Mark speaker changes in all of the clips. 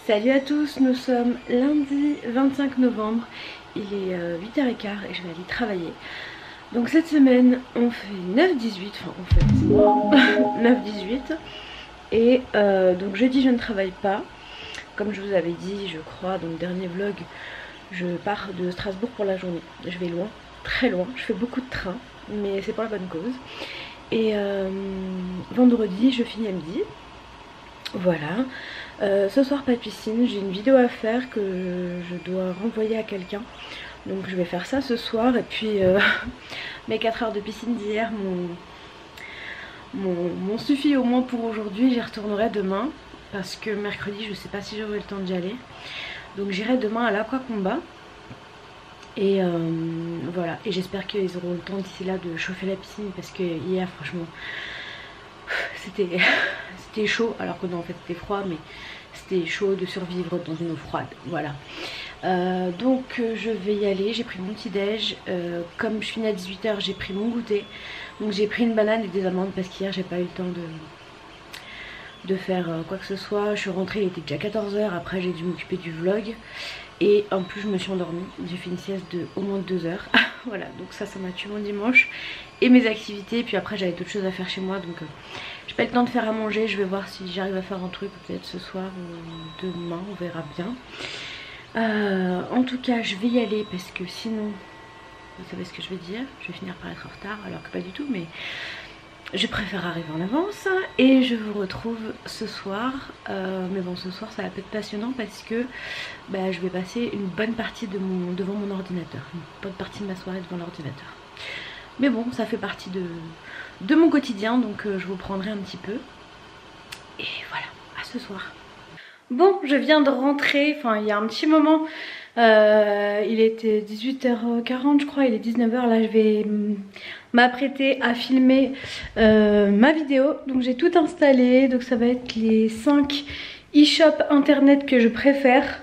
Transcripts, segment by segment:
Speaker 1: Salut à tous, nous sommes lundi 25 novembre, il est 8h15 et je vais aller travailler. Donc cette semaine on fait 9-18, enfin on fait, c'est moi, 9-18 et donc jeudi je ne travaille pas. Comme je vous avais dit, je crois, dans le dernier vlog, je pars de Strasbourg pour la journée. Je vais loin, très loin, je fais beaucoup de trains, mais c'est pour la bonne cause. Et vendredi je finis à midi. Voilà, ce soir pas de piscine, j'ai une vidéo à faire que je dois renvoyer à quelqu'un. Donc je vais faire ça ce soir et puis mes 4 heures de piscine d'hier m'ont suffi au moins pour aujourd'hui. J'y retournerai demain parce que mercredi je sais pas si j'aurai le temps d'y aller. Donc j'irai demain à l'Aquacombat. Et voilà, et j'espère qu'ils auront le temps d'ici là de chauffer la piscine parce que hier franchement c'était chaud, alors que non en fait c'était froid, mais c'était chaud de survivre dans une eau froide, voilà. Donc je vais y aller, j'ai pris mon petit déj, comme je finis à 18h j'ai pris mon goûter, donc j'ai pris une banane et des amandes parce qu'hier j'ai pas eu le temps de faire quoi que ce soit. Je suis rentrée, il était déjà 14h, après j'ai dû m'occuper du vlog et en plus je me suis endormie, j'ai fait une sieste de au moins 2 heures. Voilà, donc ça m'a tué mon dimanche et mes activités, puis après j'avais d'autres choses à faire chez moi, donc j'ai pas eu le temps de faire à manger. Je vais voir si j'arrive à faire un truc peut-être ce soir ou demain, on verra bien. En tout cas je vais y aller parce que sinon, vous savez ce que je vais dire, je vais finir par être en retard alors que pas du tout, mais je préfère arriver en avance. Et je vous retrouve ce soir, mais bon ce soir ça va être passionnant parce que je vais passer une bonne partie devant mon ordinateur, une bonne partie de ma soirée devant l'ordinateur. Mais bon, ça fait partie de mon quotidien, donc je vous prendrai un petit peu. Et voilà, à ce soir. Bon, je viens de rentrer, enfin il y a un petit moment, il était 18h40 je crois, il est 19h, là je vais m'apprêter à filmer ma vidéo. Donc j'ai tout installé, donc ça va être les 5 e-shop internet que je préfère.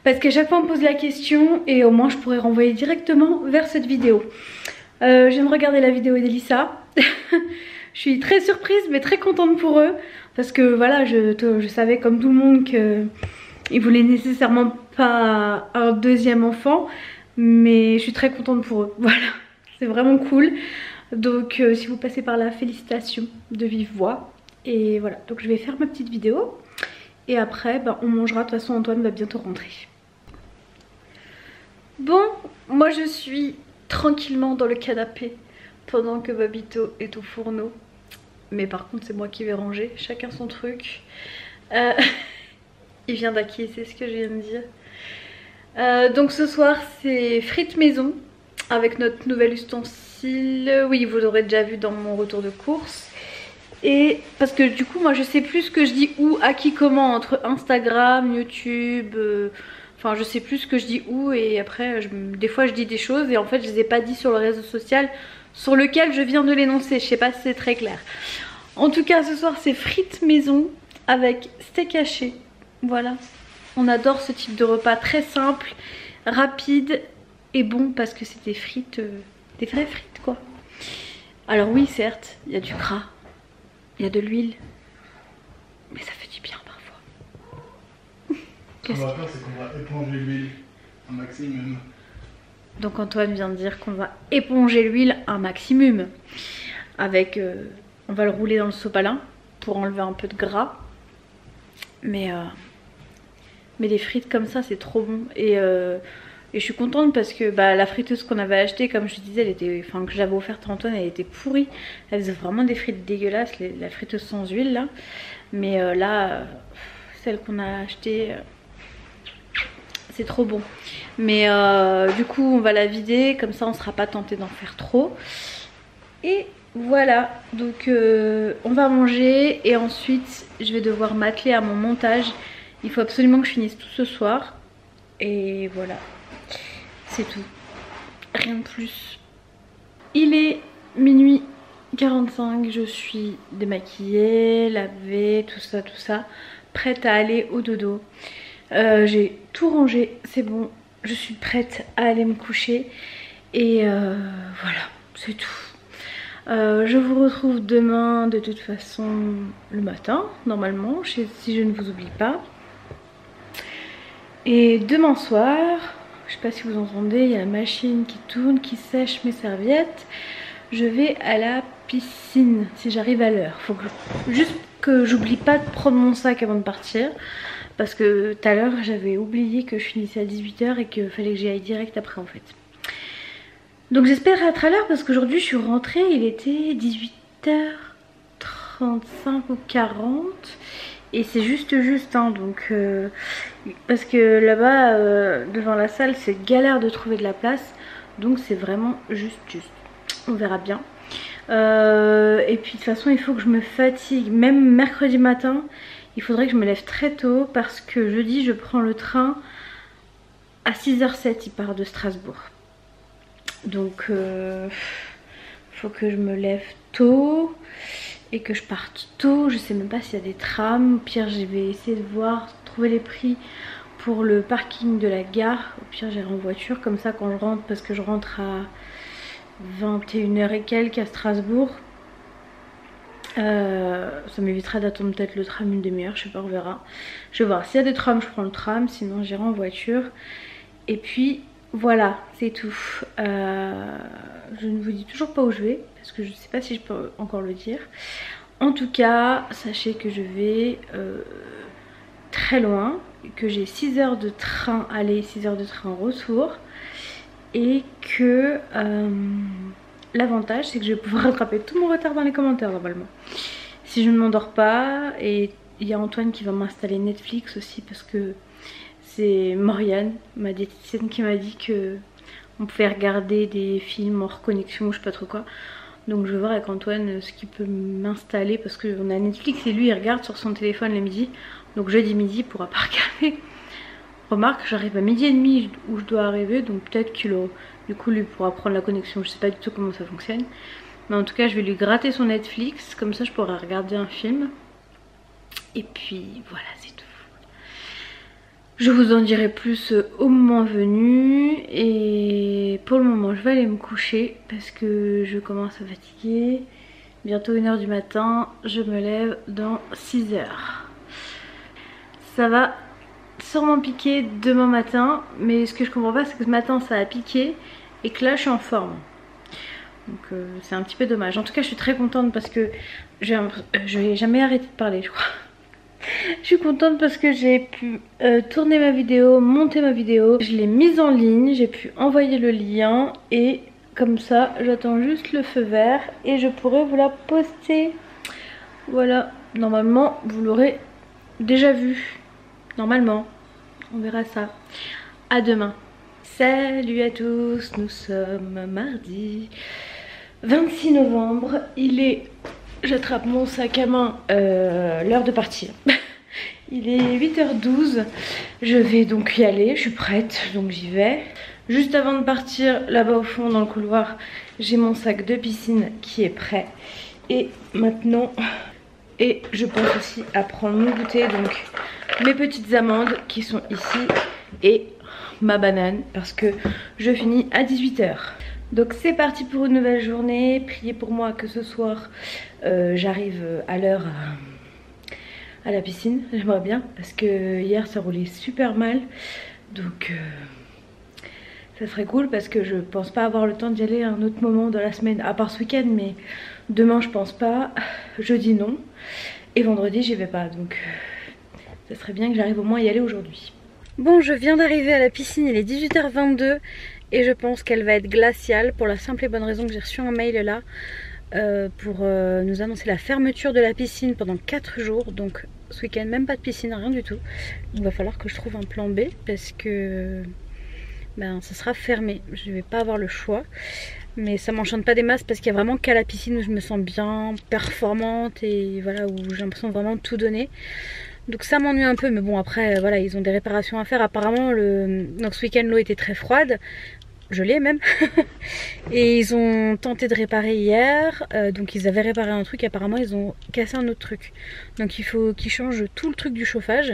Speaker 1: Parce qu'à chaque fois on me pose la question et au moins je pourrais renvoyer directement vers cette vidéo. Je viens de regarder la vidéo d'Elissa. Je suis très surprise mais très contente pour eux. Parce que voilà, je savais comme tout le monde qu'ils voulaient nécessairement pas un deuxième enfant. Mais je suis très contente pour eux. Voilà, c'est vraiment cool. Donc si vous passez par là, félicitations de vive voix. Et voilà, donc je vais faire ma petite vidéo. Et après, on mangera. De toute façon, Antoine va bientôt rentrer. Bon, moi je suis tranquillement dans le canapé pendant que Babito est au fourneau. Mais par contre c'est moi qui vais ranger, chacun son truc. Il vient d'acquiescer ce que je viens de dire. Donc ce soir c'est frites maison avec notre nouvel ustensile. Oui, vous l'aurez déjà vu dans mon retour de course. Et parce que du coup moi je sais plus ce que je dis où, à qui, comment, entre Instagram, YouTube... Enfin je sais plus ce que je dis où, et après des fois je dis des choses et en fait je les ai pas dit sur le réseau social sur lequel je viens de l'énoncer. Je sais pas si c'est très clair. En tout cas ce soir c'est frites maison avec steak haché. Voilà, on adore ce type de repas très simple, rapide et bon parce que c'est des frites, des vraies frites quoi. Alors oui certes il y a du gras, il y a de l'huile, mais ça fait du bien parfois.
Speaker 2: Ce qu'on va faire, c'est qu'on va éponger l'huile un maximum.
Speaker 1: Donc Antoine vient de dire qu'on va éponger l'huile un maximum. Avec, on va le rouler dans le sopalin pour enlever un peu de gras. Mais les frites comme ça, c'est trop bon. Et je suis contente parce que la friteuse qu'on avait achetée, comme je disais, que j'avais offerte à Antoine, elle était pourrie. Elle faisait vraiment des frites dégueulasses, la friteuse sans huile là. Mais là, celle qu'on a achetée... c'est trop bon. Mais du coup on va la vider, comme ça on sera pas tenté d'en faire trop. Et voilà, donc on va manger et ensuite je vais devoir m'atteler à mon montage. Il faut absolument que je finisse tout ce soir. Et voilà, c'est tout, rien de plus. Il est minuit 45, je suis démaquillée, lavée, tout ça, prête à aller au dodo. J'ai tout rangé, c'est bon, je suis prête à aller me coucher. Et voilà, c'est tout. Je vous retrouve demain de toute façon le matin, normalement, si je ne vous oublie pas. Et demain soir, je sais pas si vous entendez, il y a la machine qui tourne, qui sèche mes serviettes. Je vais à la piscine si j'arrive à l'heure. Faut juste que j'oublie pas de prendre mon sac avant de partir. Parce que tout à l'heure j'avais oublié que je finissais à 18 h et qu'il fallait que j'y aille direct après en fait. Donc j'espère être à l'heure parce qu'aujourd'hui je suis rentrée, il était 18h35 ou 40. Et c'est juste hein, donc parce que là-bas devant la salle c'est galère de trouver de la place. Donc c'est vraiment juste. On verra bien. Et puis de toute façon il faut que je me fatigue. Même mercredi matin il faudrait que je me lève très tôt parce que jeudi je prends le train à 6h07, il part de Strasbourg. Donc faut que je me lève tôt et que je parte tôt. Je sais même pas s'il y a des trams. Au pire je vais essayer de voir, trouver les prix pour le parking de la gare. Au pire j'irai en voiture comme ça quand je rentre, parce que je rentre à 21 h et quelques à Strasbourg. Ça m'évitera d'attendre peut-être le tram une demi-heure, je sais pas, on verra. Je vais voir, s'il y a des trams je prends le tram, sinon j'irai en voiture. Et puis voilà, c'est tout. Je ne vous dis toujours pas où je vais parce que je ne sais pas si je peux encore le dire. En tout cas, sachez que je vais très loin, que j'ai 6 heures de train aller, 6 heures de train retour. Et que l'avantage c'est que je vais pouvoir rattraper tout mon retard dans les commentaires normalement. Si je ne m'endors pas. Et il y a Antoine qui va m'installer Netflix aussi parce que c'est Morgane, ma diététicienne, qui m'a dit que on pouvait regarder des films hors connexion ou je sais pas trop quoi. Donc je vais voir avec Antoine ce qu'il peut m'installer parce qu'on a Netflix et lui il regarde sur son téléphone le midi. Donc jeudi midi il pourra pas regarder. Remarque, j'arrive à 12h30 où je dois arriver, donc peut-être qu'il du coup lui pourra prendre la connexion. Je sais pas du tout comment ça fonctionne. Mais en tout cas je vais lui gratter son Netflix, comme ça je pourrai regarder un film. Et puis voilà, c'est tout. Je vous en dirai plus au moment venu. Et pour le moment je vais aller me coucher parce que je commence à fatiguer. Bientôt 1 h du matin, je me lève dans 6 h. Ça va sûrement piquer demain matin, mais ce que je comprends pas c'est que ce matin ça a piqué et que là je suis en forme. Donc c'est un petit peu dommage. En tout cas je suis très contente parce que je vais jamais arrêter de parler je crois. Je suis contente parce que j'ai pu tourner ma vidéo, monter ma vidéo. Je l'ai mise en ligne, j'ai pu envoyer le lien et comme ça j'attends juste le feu vert et je pourrai vous la poster. Voilà, normalement vous l'aurez déjà vu. Normalement, on verra ça. À demain. Salut à tous, nous sommes mardi 26 novembre. Il est... J'attrape mon sac à main, l'heure de partir. Il est 8h12. Je vais donc y aller, je suis prête, donc j'y vais. Juste avant de partir, là-bas au fond dans le couloir, j'ai mon sac de piscine qui est prêt. Et maintenant... Et je pense aussi à prendre mon goûter, donc mes petites amandes qui sont ici et ma banane parce que je finis à 18 h. Donc c'est parti pour une nouvelle journée. Priez pour moi que ce soir j'arrive à l'heure à la piscine. J'aimerais bien parce que hier ça roulait super mal. Donc ça serait cool parce que je pense pas avoir le temps d'y aller à un autre moment dans la semaine, à part ce week-end, mais demain je pense pas, jeudi non, et vendredi j'y vais pas, donc ça serait bien que j'arrive au moins à y aller aujourd'hui. Bon, je viens d'arriver à la piscine, il est 18h22 et je pense qu'elle va être glaciale pour la simple et bonne raison que j'ai reçu un mail là pour nous annoncer la fermeture de la piscine pendant 4 jours, donc ce week-end même pas de piscine, rien du tout. Il va falloir que je trouve un plan B parce que ben, ça sera fermé, je vais pas avoir le choix. Mais ça m'enchante pas des masses parce qu'il y a vraiment qu'à la piscine où je me sens bien performante et voilà, où j'ai l'impression de vraiment tout donner. Donc ça m'ennuie un peu, mais bon après voilà, ils ont des réparations à faire. Apparemment donc ce week-end l'eau était très froide, gelée même. Et ils ont tenté de réparer hier, donc ils avaient réparé un truc, apparemment ils ont cassé un autre truc. Donc il faut qu'ils changent tout le truc du chauffage.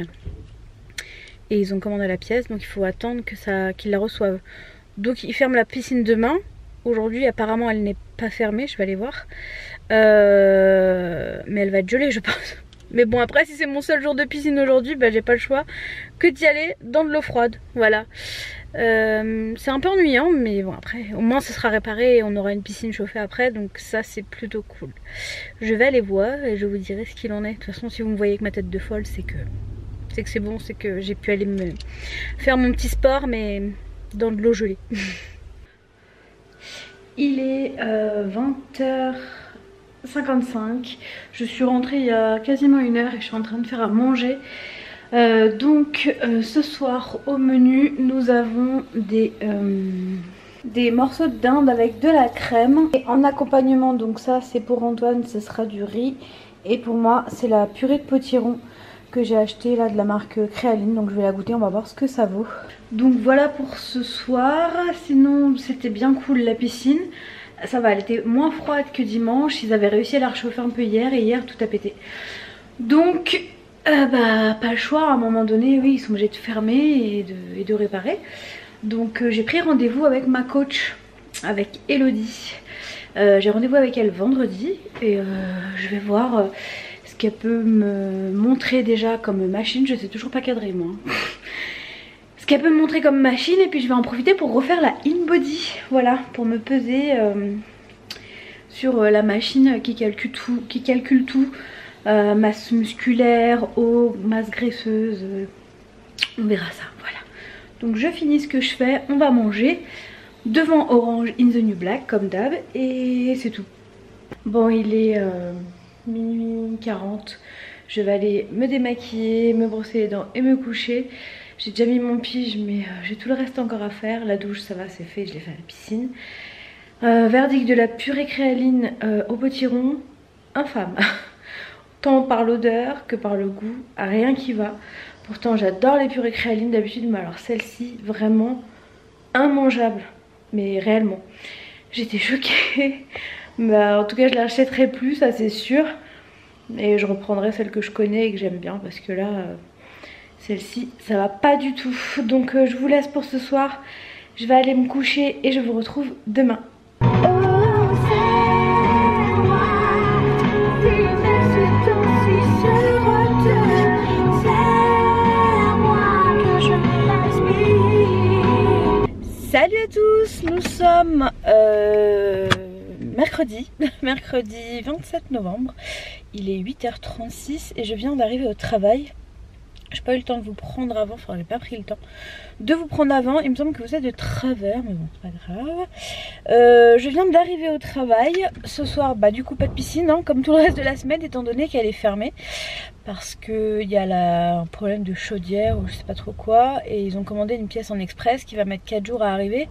Speaker 1: Et ils ont commandé la pièce, donc il faut attendre que qu'ils la reçoivent. Donc ils ferment la piscine demain. Aujourd'hui apparemment elle n'est pas fermée, je vais aller voir. Mais elle va être gelée je pense.
Speaker 3: Mais bon, après si c'est mon seul jour de piscine aujourd'hui, bah j'ai pas le choix que d'y aller dans de l'eau froide. Voilà. C'est un peu ennuyant, mais bon, après au moins ce sera réparé et on aura une piscine chauffée après, donc ça c'est plutôt cool. Je vais aller voir et je vous dirai ce qu'il en est. De toute façon, si vous me voyez avec ma tête de folle, c'est que c'est bon, c'est que j'ai pu aller me faire mon petit sport, mais dans de l'eau gelée. Il est 20h55. Je suis rentrée il y a quasiment 1 heure et je suis en train de faire à manger. Ce soir au menu nous avons des morceaux de dinde avec de la crème. Et en accompagnement, donc ça c'est pour Antoine, ce sera du riz. Et pour moi c'est la purée de potiron que j'ai acheté là de la marque Créaline. Donc je vais la goûter, on va voir ce que ça vaut. Donc voilà pour ce soir. Sinon c'était bien cool la piscine. Ça va, elle était moins froide que dimanche. Ils avaient réussi à la réchauffer un peu hier et hier tout a pété. Donc pas le choix, à un moment donné, oui, ils sont obligés de fermer et de réparer. Donc j'ai pris rendez-vous avec ma coach, avec Elodie. J'ai rendez-vous avec elle vendredi et je vais voir ce qu'elle peut me montrer déjà comme machine. Je sais toujours pas cadrer moi. Ce qu'elle peut me montrer comme machine, et puis je vais en profiter pour refaire la InBody. Voilà, pour me peser sur la machine qui calcule tout. Masse musculaire, eau, masse graisseuse, on verra ça, voilà. Donc je finis ce que je fais, on va manger devant Orange in the New Black comme d'hab et c'est tout. Bon, il est minuit 40, je vais aller me démaquiller, me brosser les dents et me coucher. J'ai déjà mis mon pige mais j'ai tout le reste encore à faire. La douche ça va, c'est fait, je l'ai fait à la piscine. Verdict de la purée Créaline au potiron, infâme. Tant par l'odeur que par le goût, rien qui va. Pourtant j'adore les purées Créaline d'habitude, mais alors celle-ci vraiment immangeable, mais réellement. J'étais choquée, mais en tout cas je la rachèterai plus, ça c'est sûr. Et je reprendrai celle que je connais et que j'aime bien, parce que là, celle-ci ça va pas du tout. Donc je vous laisse pour ce soir, je vais aller me coucher et je vous retrouve demain. Salut à tous, nous sommes mercredi 27 novembre, il est 8h36 et je viens d'arriver au travail. J'ai pas eu le temps de vous prendre avant, enfin j'ai pas pris le temps de vous prendre avant, il me semble que vous êtes de travers, mais bon c'est pas grave. Je viens d'arriver au travail, ce soir bah du coup pas de piscine hein, comme tout le reste de la semaine étant donné qu'elle est fermée. Parce qu'il y a un problème de chaudière ou je sais pas trop quoi, et ils ont commandé une pièce en express qui va mettre 4 jours à arriver.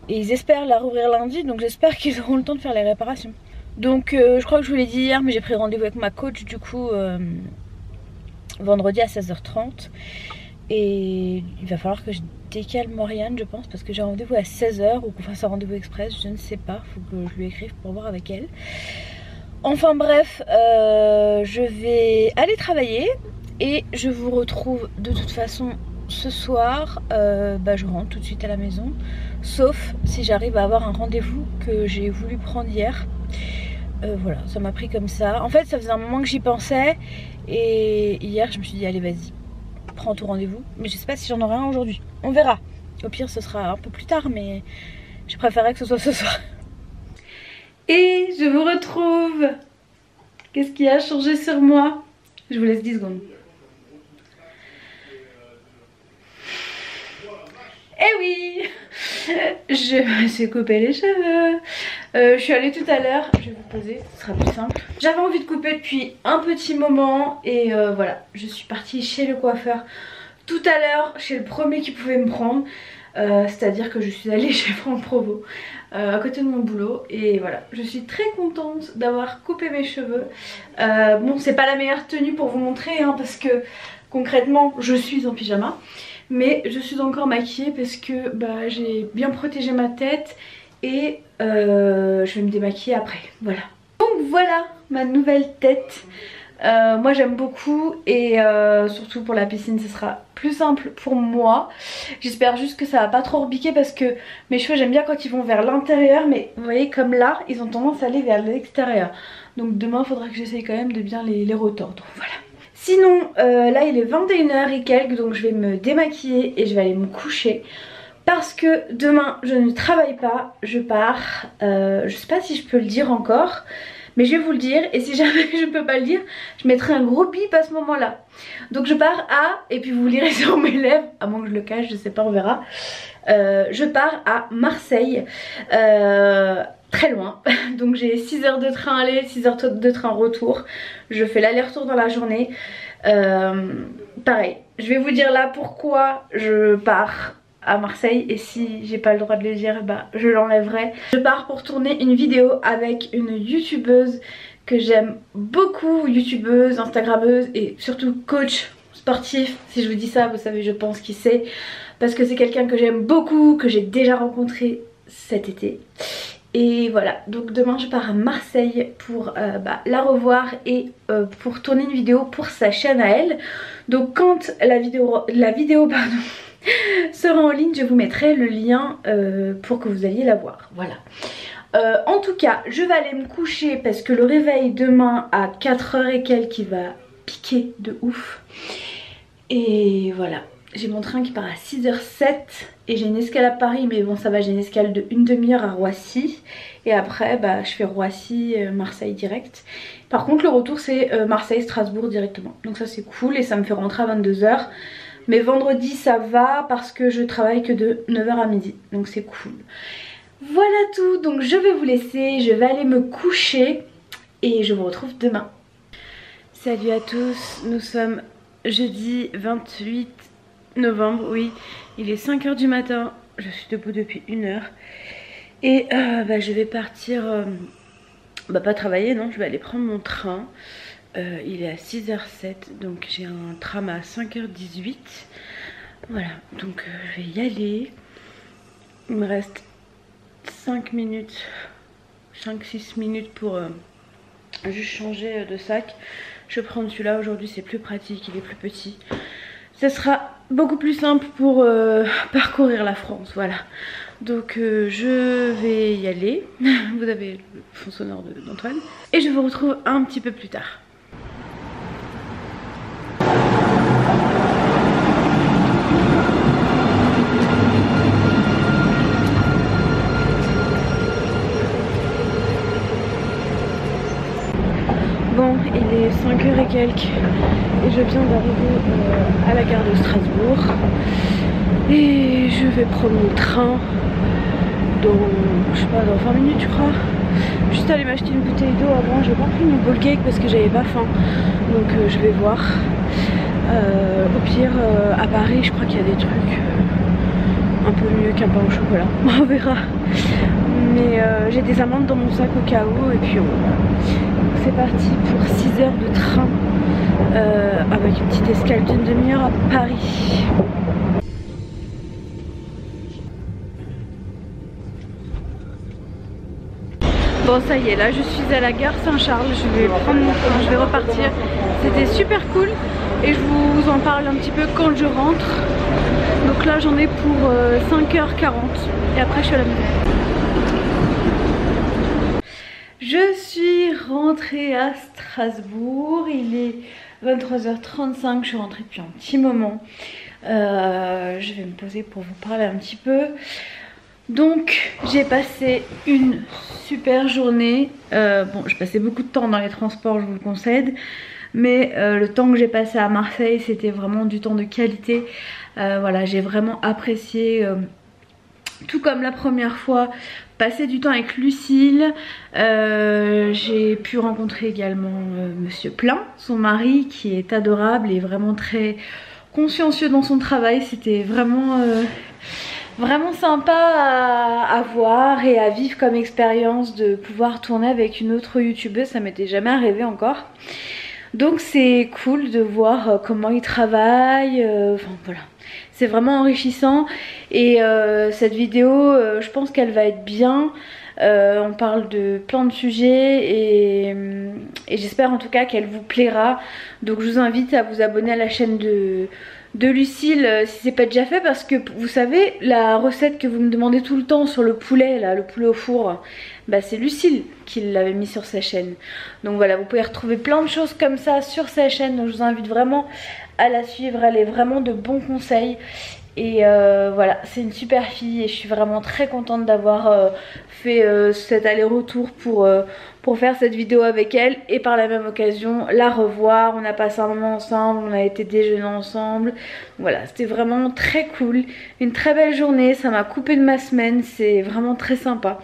Speaker 3: Et ils espèrent la rouvrir lundi, donc j'espère qu'ils auront le temps de faire les réparations. Donc je crois que je vous l'ai dit hier, mais j'ai pris rendez-vous avec ma coach du coup vendredi à 16h30. Et il va falloir que je décale Morgane je pense, parce que j'ai rendez-vous à 16h ou qu'on fasse un rendez-vous express, je ne sais pas, faut que je lui écrive pour voir avec elle. Enfin bref, je vais aller travailler et je vous retrouve de toute façon ce soir. Je rentre tout de suite à la maison, sauf si j'arrive à avoir un rendez-vous que j'ai voulu prendre hier. Voilà, ça m'a pris comme ça. En fait ça faisait un moment que j'y pensais et hier je me suis dit allez vas-y, prends ton rendez-vous. Mais je sais pas si j'en aurai un aujourd'hui, on verra. Au pire ce sera un peu plus tard, mais je préférerais que ce soit ce soir. Et je vous retrouve. Qu'est-ce qui a changé sur moi? Je vous laisse 10 secondes. Eh oui, je me suis coupé les cheveux. Je suis allée tout à l'heure, je vais vous poser, ce sera plus simple. J'avais envie de couper depuis un petit moment et voilà, je suis partie chez le coiffeur tout à l'heure, chez le premier qui pouvait me prendre. C'est-à-dire que je suis allée chez Franck Provo à côté de mon boulot et voilà, je suis très contente d'avoir coupé mes cheveux. Bon, c'est pas la meilleure tenue pour vous montrer hein, parce que concrètement je suis en pyjama, mais je suis encore maquillée parce que j'ai bien protégé ma tête et je vais me démaquiller après, voilà. Donc voilà ma nouvelle tête. Moi j'aime beaucoup et surtout pour la piscine ce sera plus simple pour moi. J'espère juste que ça va pas trop rebiquer parce que mes cheveux j'aime bien quand ils vont vers l'intérieur, mais vous voyez comme là ils ont tendance à aller vers l'extérieur. Donc demain il faudra que j'essaye quand même de bien les retordre. Voilà. Sinon là il est 21h et quelques, donc je vais me démaquiller et je vais aller me coucher. Parce que demain je ne travaille pas, je pars, je sais pas si je peux le dire encore, mais je vais vous le dire, et si jamais je ne peux pas le dire, je mettrai un gros bip à ce moment là. Donc je pars à, et puis vous lirez sur mes lèvres, à moins que je le cache, je sais pas, on verra. Je pars à Marseille, très loin, donc j'ai 6 heures de train aller, 6 heures de train retour. Je fais l'aller-retour dans la journée. Pareil, je vais vous dire là pourquoi je pars à Marseille, et si j'ai pas le droit de le dire, bah je l'enlèverai. Je pars pour tourner une vidéo avec une youtubeuse que j'aime beaucoup, youtubeuse, instagrammeuse et surtout coach sportif. Si je vous dis ça, vous savez je pense qui c'est, parce que c'est quelqu'un que j'aime beaucoup, que j'ai déjà rencontré cet été. Et voilà, donc demain je pars à Marseille pour la revoir et pour tourner une vidéo pour sa chaîne à elle. Donc quand la vidéo sera en ligne, je vous mettrai le lien pour que vous alliez la voir. Voilà. En tout cas, je vais aller me coucher parce que le réveil demain à 4h et quelques qui va piquer de ouf. Et voilà. J'ai mon train qui part à 6h07 et j'ai une escale à Paris, mais bon ça va, j'ai une escale de une demi-heure à Roissy. Et après je fais Roissy, Marseille direct. Par contre le retour c'est Marseille-Strasbourg directement. Donc ça c'est cool et ça me fait rentrer à 22h. Mais vendredi ça va parce que je travaille que de 9h à midi. Donc c'est cool. Voilà tout, donc je vais vous laisser, je vais aller me coucher et je vous retrouve demain. Salut à tous, nous sommes jeudi 28 novembre, oui, il est 5h du matin, je suis debout depuis 1h. Et je vais partir, pas travailler, non, je vais aller prendre mon train. Il est à 6h07, donc j'ai un tram à 5h18. Voilà, donc je vais y aller. Il me reste 5 minutes, 5-6 minutes pour juste changer de sac. Je vais prendre celui-là aujourd'hui, c'est plus pratique, il est plus petit. Ce sera beaucoup plus simple pour parcourir la France, voilà. Donc je vais y aller. Vous avez le fond sonore d'Antoine. Et je vous retrouve un petit peu plus tard. Bon, il est 5h et quelques et je viens d'arriver à la gare de Strasbourg et je vais prendre mon train dans, je sais pas, dans 20 minutes je crois. Juste aller m'acheter une bouteille d'eau avant, j'ai pas pris mon bowl cake parce que j'avais pas faim, donc je vais voir. Au pire à Paris je crois qu'il y a des trucs un peu mieux qu'un pain au chocolat, on verra. Mais j'ai des amandes dans mon sac au cas où et puis c'est parti pour 6 heures de train avec une petite escale d'une demi-heure à Paris. Bon ça y est, là je suis à la gare Saint-Charles, je vais prendre mon train, je vais repartir. C'était super cool et je vous en parle un petit peu quand je rentre. Donc là j'en ai pour 5h40 et après je suis à la maison. Je suis rentrée à Strasbourg, il est 23h35, je suis rentrée depuis un petit moment. Je vais me poser pour vous parler un petit peu. Donc j'ai passé une super journée. Bon, j'ai passé beaucoup de temps dans les transports, je vous le concède. Mais le temps que j'ai passé à Marseille, c'était vraiment du temps de qualité. Voilà, j'ai vraiment apprécié, tout comme la première fois, passer du temps avec Lucille. J'ai pu rencontrer également Monsieur Plein, son mari, qui est adorable et vraiment très consciencieux dans son travail. C'était vraiment vraiment sympa à voir et à vivre comme expérience de pouvoir tourner avec une autre youtubeuse, ça m'était jamais arrivé encore. Donc c'est cool de voir comment il travaille, enfin voilà, c'est vraiment enrichissant. Et cette vidéo, je pense qu'elle va être bien. On parle de plein de sujets et j'espère en tout cas qu'elle vous plaira. Donc je vous invite à vous abonner à la chaîne de Lucille si c'est pas déjà fait, parce que vous savez la recette que vous me demandez tout le temps sur le poulet là, le poulet au four, bah c'est Lucille qui l'avait mis sur sa chaîne. Donc voilà, vous pouvez retrouver plein de choses comme ça sur sa chaîne, donc je vous invite vraiment à la suivre, elle est vraiment de bons conseils. Et voilà, c'est une super fille et je suis vraiment très contente d'avoir fait cet aller-retour pour faire cette vidéo avec elle et par la même occasion la revoir. On a passé un moment ensemble, on a été déjeuner ensemble. Voilà, c'était vraiment très cool, une très belle journée, ça m'a coupé de ma semaine, c'est vraiment très sympa.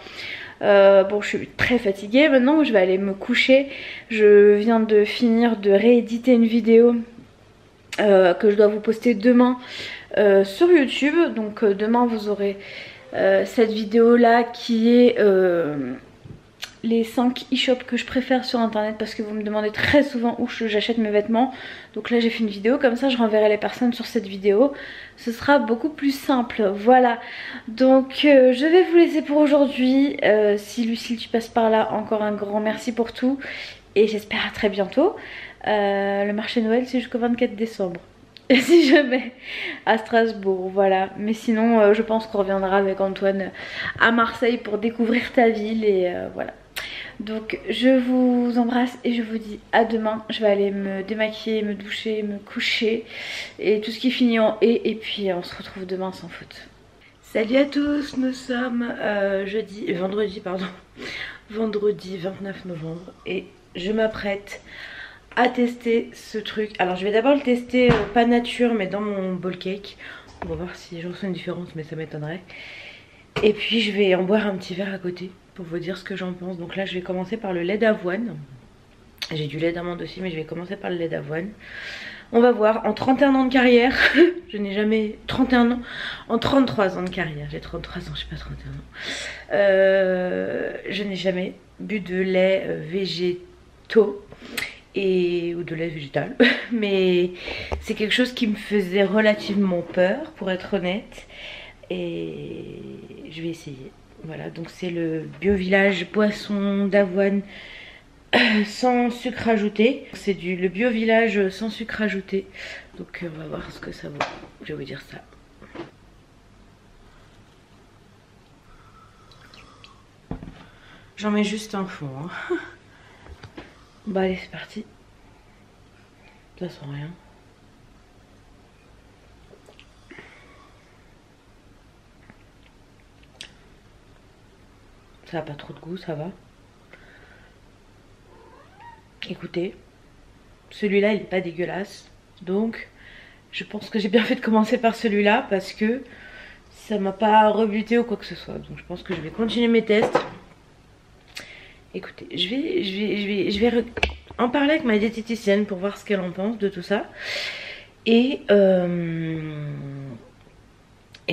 Speaker 3: Bon, je suis très fatiguée maintenant, je vais aller me coucher. Je viens de finir de rééditer une vidéo que je dois vous poster demain sur YouTube. Donc demain vous aurez cette vidéo là qui est les 5 e-shops que je préfère sur internet, parce que vous me demandez très souvent où j'achète mes vêtements. Donc là j'ai fait une vidéo comme ça, je renverrai les personnes sur cette vidéo, ce sera beaucoup plus simple. Voilà, donc je vais vous laisser pour aujourd'hui. Si Lucille tu passes par là, encore un grand merci pour tout et j'espère à très bientôt. Le marché Noël c'est jusqu'au 24 décembre si jamais, à Strasbourg, voilà. Mais sinon je pense qu'on reviendra avec Antoine à Marseille pour découvrir ta ville et voilà. Donc je vous embrasse et je vous dis à demain. Je vais aller me démaquiller, me doucher, me coucher et tout ce qui finit en et puis on se retrouve demain sans faute. Salut à tous, nous sommes vendredi 29 novembre et je m'apprête à tester ce truc. Alors je vais d'abord le tester pas nature mais dans mon bowl cake. On va voir si je ressens une différence, mais ça m'étonnerait. Et puis je vais en boire un petit verre à côté pour vous dire ce que j'en pense. Donc là je vais commencer par le lait d'avoine. J'ai du lait d'amande aussi, mais je vais commencer par le lait d'avoine. On va voir, en 31 ans de carrière, je n'ai jamais... 31 ans, en 33 ans de carrière, j'ai 33 ans, je sais pas, 31 ans. Je n'ai jamais bu de lait végétaux ou de lait végétal. Mais c'est quelque chose qui me faisait relativement peur, pour être honnête. Et je vais essayer. Voilà, donc c'est le Bio-Village boisson d'avoine sans sucre ajouté. C'est le Bio-Village sans sucre ajouté. Donc on va voir ce que ça vaut. Je vais vous dire ça. J'en mets juste un fond. Hein. Bah allez, c'est parti. Ça sent rien. Ça a pas trop de goût, ça va. Écoutez, celui-là il est pas dégueulasse. Donc je pense que j'ai bien fait de commencer par celui-là parce que ça m'a pas rebuté ou quoi que ce soit. Donc je pense que je vais continuer mes tests. Écoutez, je vais en parler avec ma diététicienne pour voir ce qu'elle en pense de tout ça. Et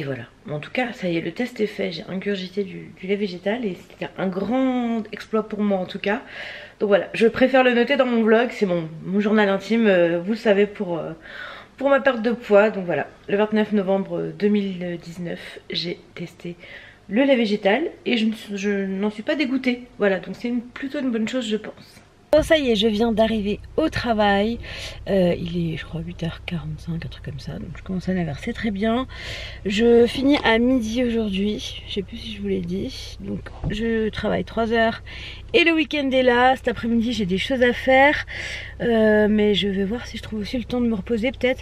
Speaker 3: voilà. En tout cas, ça y est, le test est fait. J'ai ingurgité du lait végétal et c'était un grand exploit pour moi en tout cas. Donc voilà, je préfère le noter dans mon vlog. C'est mon journal intime, vous le savez, pour ma perte de poids. Donc voilà, le 29 novembre 2019, j'ai testé le lait végétal et je n'en suis pas dégoûtée. Voilà, donc c'est plutôt une bonne chose je pense. Bon, ça y est, je viens d'arriver au travail. Il est je crois 8h45, un truc comme ça. Donc je commence à naver, c'est très bien. Je finis à midi aujourd'hui. Je sais plus si je vous l'ai dit. Donc je travaille 3 heures et le week-end est là. Cet après-midi j'ai des choses à faire. Mais je vais voir si je trouve aussi le temps de me reposer peut-être.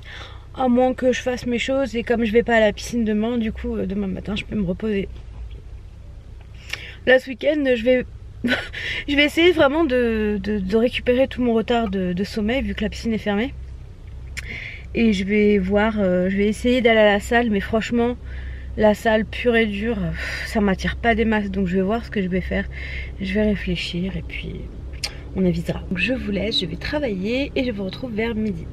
Speaker 3: À moins que je fasse mes choses. Et comme je vais pas à la piscine demain, du coup demain matin je peux me reposer. Là ce week-end je vais essayer vraiment de récupérer tout mon retard de sommeil vu que la piscine est fermée. Et je vais voir, je vais essayer d'aller à la salle, mais franchement la salle pure et dure, ça m'attire pas des masses. Donc je vais voir ce que je vais faire, je vais réfléchir et puis on avisera. Donc je vous laisse, je vais travailler et je vous retrouve vers midi.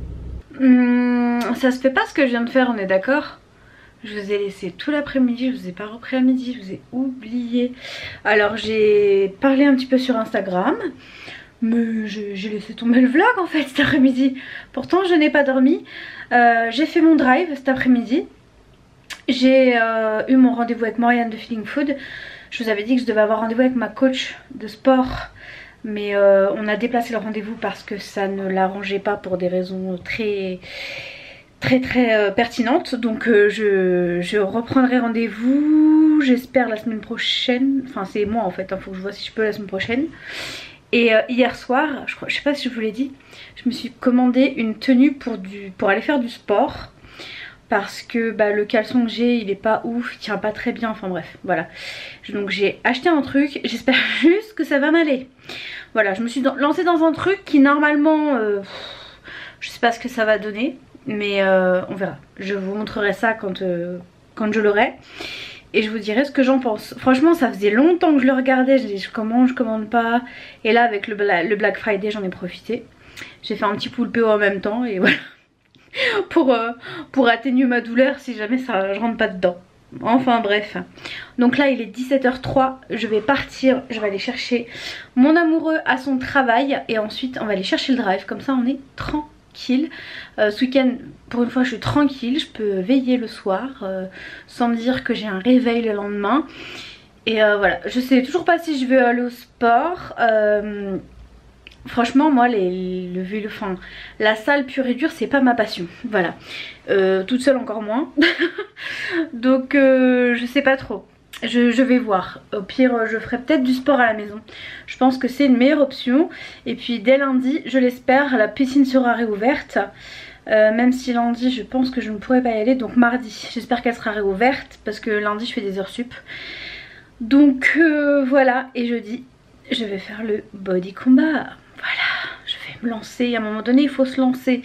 Speaker 3: Ça se fait pas ce que je viens de faire, on est d'accord ? Je vous ai laissé tout l'après-midi, je vous ai pas repris à midi, je vous ai oublié. Alors j'ai parlé un petit peu sur Instagram, mais j'ai laissé tomber le vlog en fait cet après-midi. Pourtant je n'ai pas dormi. J'ai fait mon drive cet après-midi. J'ai eu mon rendez-vous avec Morgane de Feeling Food. Je vous avais dit que je devais avoir rendez-vous avec ma coach de sport. Mais on a déplacé le rendez-vous parce que ça ne l'arrangeait pas pour des raisons très pertinentes. Donc je reprendrai rendez-vous, j'espère la semaine prochaine. Enfin c'est moi en fait, faut que je vois si je peux la semaine prochaine. Et hier soir, je sais pas si je vous l'ai dit, je me suis commandé une tenue pour aller faire du sport. Parce que le caleçon que j'ai il est pas ouf, il tient pas très bien, enfin bref voilà. Donc j'ai acheté un truc, j'espère juste que ça va m'aller. Voilà, je me suis lancée dans un truc qui normalement je sais pas ce que ça va donner, mais on verra. Je vous montrerai ça quand je l'aurai et je vous dirai ce que j'en pense. Franchement ça faisait longtemps que je le regardais, je dis je commande pas. Et là avec le Black Friday j'en ai profité. J'ai fait un petit pool PO en même temps et voilà. pour atténuer ma douleur si jamais je rentre pas dedans. Enfin bref. Donc là il est 17h03, je vais partir, je vais aller chercher mon amoureux à son travail et ensuite on va aller chercher le drive, comme ça on est tranquille. Ce week-end pour une fois je suis tranquille, je peux veiller le soir sans me dire que j'ai un réveil le lendemain. Et voilà, je sais toujours pas si je vais aller au sport. Franchement moi le vélo, la salle pure et dure c'est pas ma passion, voilà. Toute seule encore moins. Donc je sais pas trop, je vais voir. Au pire je ferai peut-être du sport à la maison, je pense que c'est une meilleure option. Et puis dès lundi je l'espère la piscine sera réouverte, même si lundi je pense que je ne pourrai pas y aller. Donc mardi j'espère qu'elle sera réouverte parce que lundi je fais des heures sup. Donc voilà, et jeudi je vais faire le body combat. Voilà, je vais me lancer, à un moment donné il faut se lancer.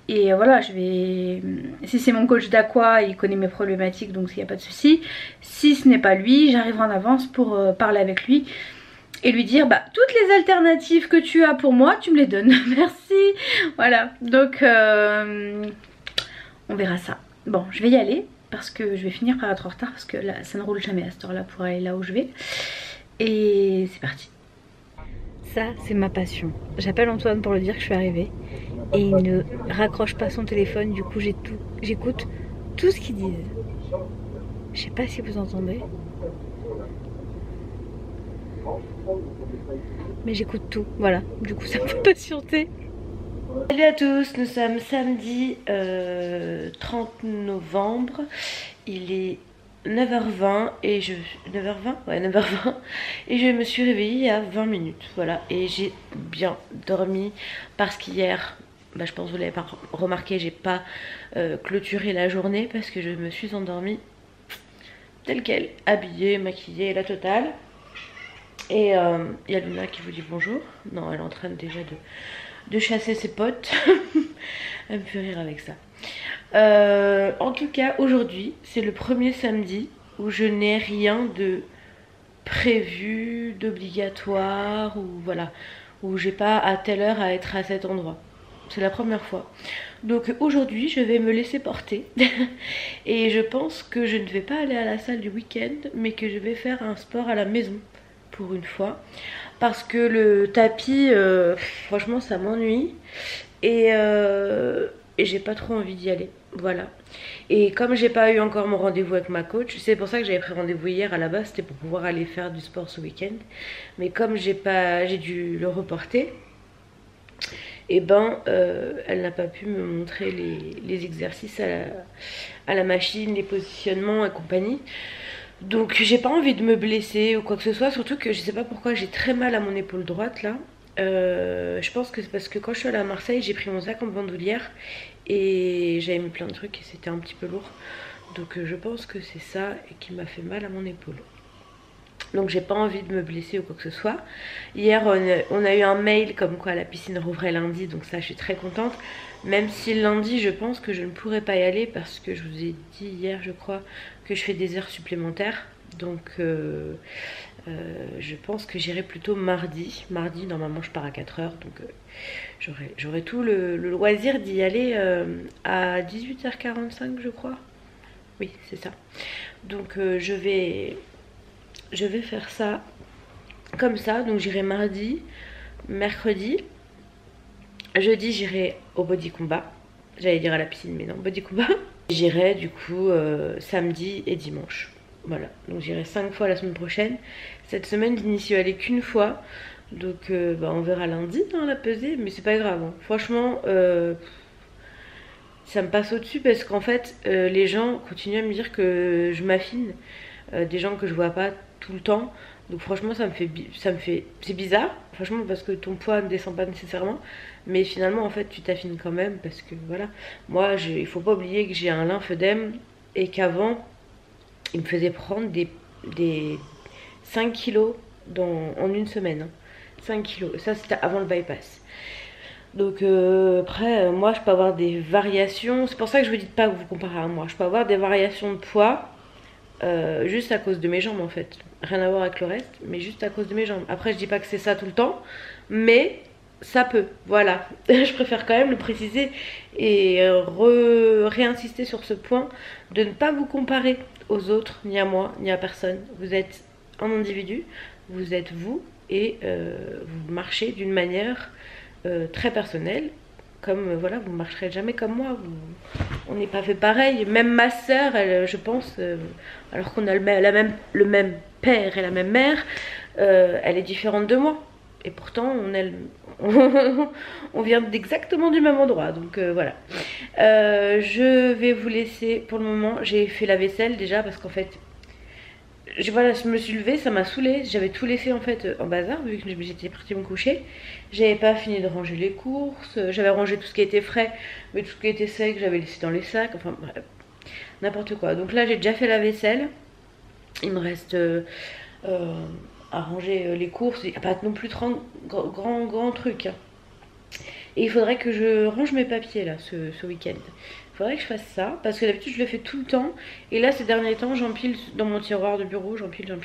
Speaker 3: Et voilà, je vais... Si c'est mon coach d'aqua, il connaît mes problématiques donc il n'y a pas de souci. Si ce n'est pas lui, j'arriverai en avance pour parler avec lui et lui dire toutes les alternatives que tu as pour moi, tu me les donnes. Merci. Voilà, donc on verra ça. Bon, je vais y aller parce que je vais finir par être en retard parce que là, ça ne roule jamais à cette heure là pour aller là où je vais. Et c'est parti. Ça c'est ma passion. J'appelle Antoine pour lui dire que je suis arrivée et il ne raccroche pas son téléphone, du coup j'écoute tout ce qu'ils disent. Je sais pas si vous entendez, mais j'écoute tout, voilà, du coup ça me fait patienter. Salut à tous, nous sommes samedi 30 novembre, il est 9h20 et 9h20 ouais 9h20 et je me suis réveillée il y a 20 minutes, voilà. Et j'ai bien dormi parce qu'hier, je pense que vous l'avez pas remarqué, j'ai pas clôturé la journée parce que je me suis endormie telle quelle, habillée, maquillée, la totale. Et il y a Luna qui vous dit bonjour. Non, elle est en train déjà de chasser ses potes. Elle me fait rire avec ça. En tout cas aujourd'hui c'est le premier samedi où je n'ai rien de prévu, d'obligatoire, ou voilà, où j'ai pas à telle heure à être à cet endroit. C'est la première fois. Donc aujourd'hui je vais me laisser porter et je pense que je ne vais pas aller à la salle du week-end mais que je vais faire un sport à la maison pour une fois, parce que le tapis franchement ça m'ennuie et j'ai pas trop envie d'y aller, voilà. Et comme j'ai pas eu encore mon rendez-vous avec ma coach, c'est pour ça que j'avais pris rendez-vous hier à la base, c'était pour pouvoir aller faire du sport ce week-end, mais comme j'ai dû le reporter, et elle n'a pas pu me montrer les exercices à la machine, les positionnements et compagnie. Donc j'ai pas envie de me blesser ou quoi que ce soit, surtout que je sais pas pourquoi j'ai très mal à mon épaule droite là. Je pense que c'est parce que quand je suis allée à Marseille j'ai pris mon sac en bandoulière et j'avais mis plein de trucs et c'était un petit peu lourd. Donc je pense que c'est ça qui m'a fait mal à mon épaule. Donc j'ai pas envie de me blesser ou quoi que ce soit. Hier on a eu un mail comme quoi la piscine rouvrait lundi, donc ça je suis très contente. Même si lundi je pense que je ne pourrais pas y aller parce que je vous ai dit hier je crois que je fais des heures supplémentaires. Donc je pense que j'irai plutôt mardi. Mardi normalement je pars à 4h, donc j'aurai tout le loisir d'y aller à 18h45 je crois. Oui c'est ça. Donc je vais faire ça comme ça. Donc j'irai mardi, mercredi, jeudi j'irai au body combat. J'allais dire à la piscine mais non, body combat. J'irai du coup samedi et dimanche.
Speaker 1: Voilà, donc j'irai 5 fois la semaine prochaine. Cette semaine, je n'y suis allée qu'une fois. Donc on verra lundi hein, la pesée, mais c'est pas grave. Hein. Franchement, ça me passe au-dessus parce qu'en fait, les gens continuent à me dire que je m'affine. Des gens que je vois pas tout le temps. Donc franchement, c'est bizarre. Franchement, parce que ton poids ne descend pas nécessairement. Mais finalement, en fait, tu t'affines quand même parce que voilà. Moi, il faut pas oublier que j'ai un lymphœdème et qu'avant, il me faisait prendre des 5 kilos en une semaine. Hein. 5 kilos. Ça, c'était avant le bypass. Donc après, moi, je peux avoir des variations. C'est pour ça que je vous dis pas que vous comparez à moi. Je peux avoir des variations de poids juste à cause de mes jambes, en fait. Rien à voir avec le reste, mais juste à cause de mes jambes. Après, je dis pas que c'est ça tout le temps, mais ça peut. Voilà. Je préfère quand même le préciser et réinsister sur ce point de ne pas vous comparer aux autres, ni à moi, ni à personne. Vous êtes un individu, vous êtes vous, et vous marchez d'une manière très personnelle. Comme voilà, vous marcherez jamais comme moi. On n'est pas fait pareil. Même ma soeur, elle, je pense, alors qu'on a le même père et la même mère, elle est différente de moi. Et pourtant, on vient exactement du même endroit. Donc voilà. Je vais vous laisser pour le moment. J'ai fait la vaisselle déjà parce qu'en fait, voilà, je me suis levée, ça m'a saoulée. J'avais tout laissé en fait en bazar vu que j'étais partie me coucher. J'avais pas fini de ranger les courses. J'avais rangé tout ce qui était frais, mais tout ce qui était sec, j'avais laissé dans les sacs. Enfin bref, n'importe quoi. Donc là, j'ai déjà fait la vaisselle. Il me reste à ranger les courses. Il n'y a pas non plus 30 grands trucs. Hein. Et il faudrait que je range mes papiers là ce week-end. Il faudrait que je fasse ça parce que d'habitude je le fais tout le temps. Et là ces derniers temps j'empile dans mon tiroir de bureau, j'empile.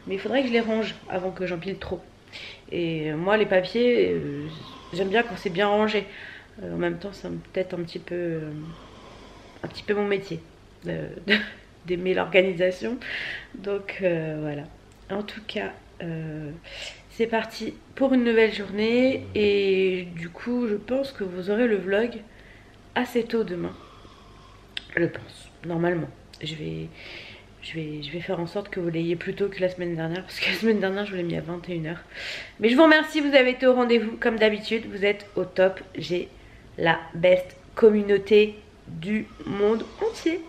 Speaker 1: Mais il faudrait que je les range avant que j'empile trop. Et moi les papiers, j'aime bien quand c'est bien rangé. En même temps c'est peut-être un petit peu mon métier d'aimer l'organisation. Donc voilà. En tout cas, c'est parti pour une nouvelle journée. Et du coup je pense que vous aurez le vlog assez tôt demain, je pense, normalement. Je vais faire en sorte que vous l'ayez plus tôt que la semaine dernière, parce que la semaine dernière je vous l'ai mis à 21 h. Mais je vous remercie, vous avez été au rendez-vous comme d'habitude, vous êtes au top. J'ai la best communauté du monde entier.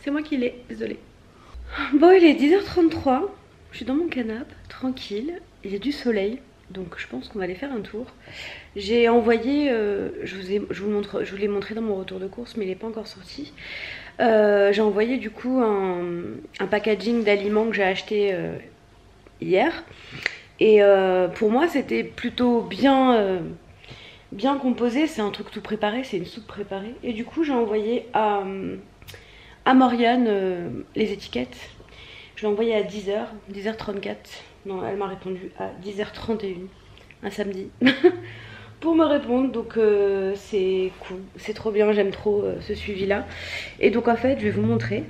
Speaker 1: C'est moi qui l'ai, désolée. Bon, il est 10h33, je suis dans mon canapé, tranquille, il y a du soleil. Donc je pense qu'on va aller faire un tour. J'ai envoyé, je vous l'ai montré dans mon retour de course, mais il n'est pas encore sorti. J'ai envoyé du coup un packaging d'aliments que j'ai acheté hier. Et pour moi c'était plutôt bien composé. C'est un truc tout préparé, c'est une soupe préparée. Et du coup j'ai envoyé à Morgane les étiquettes. Je l'ai envoyé à 10h34. Non, elle m'a répondu à 10h31, un samedi, pour me répondre. Donc c'est cool, c'est trop bien, j'aime trop ce suivi-là. Et donc en fait, je vais vous montrer.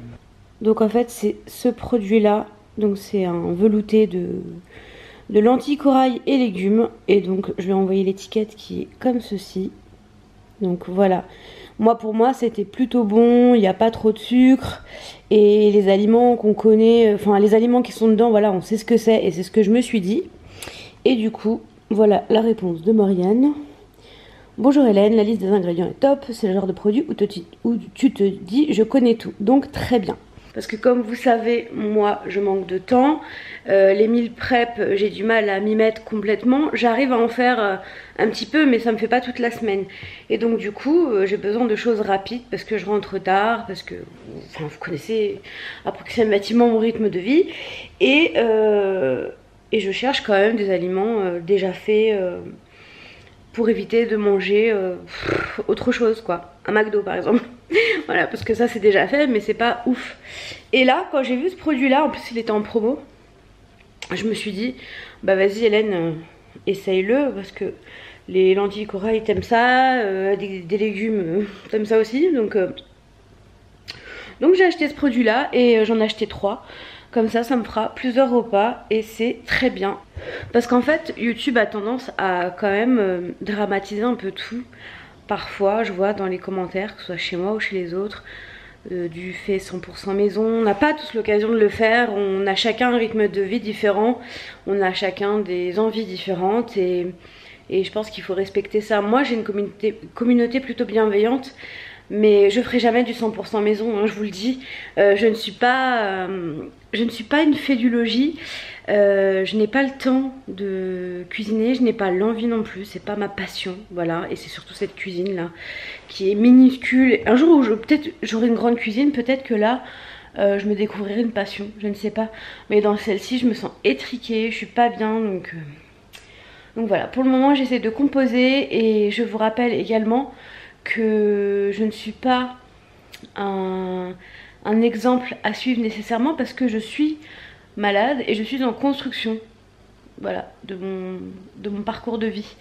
Speaker 1: Donc en fait, c'est ce produit-là. Donc c'est un velouté de lentilles, corail et légumes. Et donc je vais envoyer l'étiquette qui est comme ceci. Donc voilà. Pour moi, c'était plutôt bon, il n'y a pas trop de sucre. Et les aliments qu'on connaît, enfin les aliments qui sont dedans, voilà, on sait ce que c'est. Et c'est ce que je me suis dit. Et du coup, voilà la réponse de Morgane. Bonjour Hélène, la liste des ingrédients est top. C'est le genre de produit où tu te dis, je connais tout. Donc très bien. Parce que comme vous savez, moi je manque de temps. Les meal prep, j'ai du mal à m'y mettre complètement. J'arrive à en faire un petit peu, mais ça me fait pas toute la semaine. Et donc du coup, j'ai besoin de choses rapides parce que je rentre tard, parce que enfin, vous connaissez approximativement mon rythme de vie. Et je cherche quand même des aliments déjà faits pour éviter de manger autre chose, quoi. Un McDo par exemple. Voilà, parce que ça c'est déjà fait, mais c'est pas ouf. Et là, quand j'ai vu ce produit-là, en plus il était en promo, je me suis dit, bah vas-y Hélène, essaye-le, parce que les lentilles corail t'aimes ça, des légumes t'aimes ça aussi. Donc j'ai acheté ce produit-là et j'en ai acheté 3. Comme ça me fera plusieurs repas et c'est très bien. Parce qu'en fait, YouTube a tendance à quand même dramatiser un peu tout. Parfois, je vois dans les commentaires, que ce soit chez moi ou chez les autres, du fait 100% maison. On n'a pas tous l'occasion de le faire, on a chacun un rythme de vie différent, on a chacun des envies différentes et je pense qu'il faut respecter ça. Moi j'ai une communauté plutôt bienveillante, mais je ferai jamais du 100% maison, hein, je vous le dis. Je ne suis pas une fée du logis. Je n'ai pas le temps de cuisiner, je n'ai pas l'envie non plus, c'est pas ma passion, voilà. Et c'est surtout cette cuisine là qui est minuscule. Un jour où peut-être j'aurai une grande cuisine, peut-être que là je me découvrirai une passion, je ne sais pas. Mais dans celle-ci je me sens étriquée, je suis pas bien, donc voilà. Pour le moment j'essaie de composer et je vous rappelle également que je ne suis pas un exemple à suivre nécessairement parce que je suis malade et je suis en construction, voilà, de mon parcours de vie.